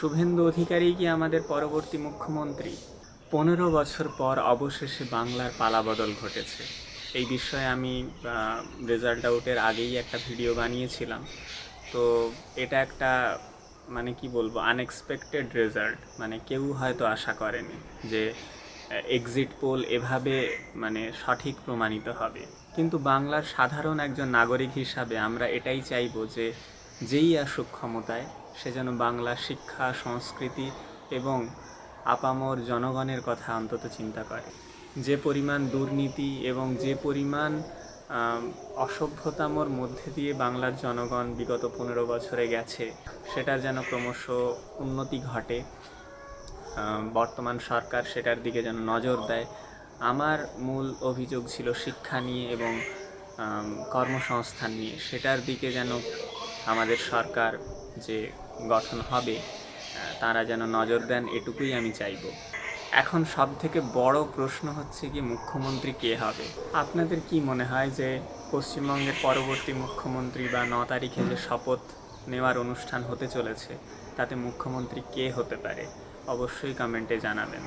শুভেন্দু অধিকারী কি আমাদের পরবর্তী মুখ্যমন্ত্রী? 15 বছর পর অবশেষে বাংলার পালাবদল ঘটেছে। এই বিষয়ে আমি রেজাল্ট আউটের আগেই একটা ভিডিও বানিয়েছিলাম। তো এটা একটা মানে কি বলবো, আনএক্সপেক্টেড রেজাল্ট। মানে কেউ হয়তো আশা করেনি যে এক্সিট পোল এভাবে মানে সঠিক প্রমাণিত হবে। কিন্তু বাংলার সাধারণ একজন নাগরিক হিসাবে আমরা এটাই চাইব যে যেই আসুক ক্ষমতায় সে যেন বাংলা শিক্ষা, সংস্কৃতি এবং আপামর জনগণের কথা অন্তত চিন্তা করে। যে পরিমাণ দুর্নীতি এবং যে পরিমাণ অসভ্যতামর মধ্যে দিয়ে বাংলার জনগণ বিগত 15 বছরে গেছে, সেটার যেন ক্রমশ উন্নতি ঘটে। বর্তমান সরকার সেটার দিকে যেন নজর দেয়। আমার মূল অভিযোগ ছিল শিক্ষা নিয়ে এবং কর্মসংস্থান নিয়ে। সেটার দিকে যেন আমাদের সরকার যে গঠন হবে তারা যেন নজর দেন, এটুকুই আমি চাইব। এখন সব থেকে বড় প্রশ্ন হচ্ছে কি, মুখ্যমন্ত্রী কে হবে? আপনাদের কি মনে হয় যে পশ্চিমবঙ্গের পরবর্তী মুখ্যমন্ত্রী বা 9 তারিখে যে শপথ নেওয়ার অনুষ্ঠান হতে চলেছে তাতে মুখ্যমন্ত্রী কে হতে পারে? অবশ্যই কমেন্টে জানাবেন।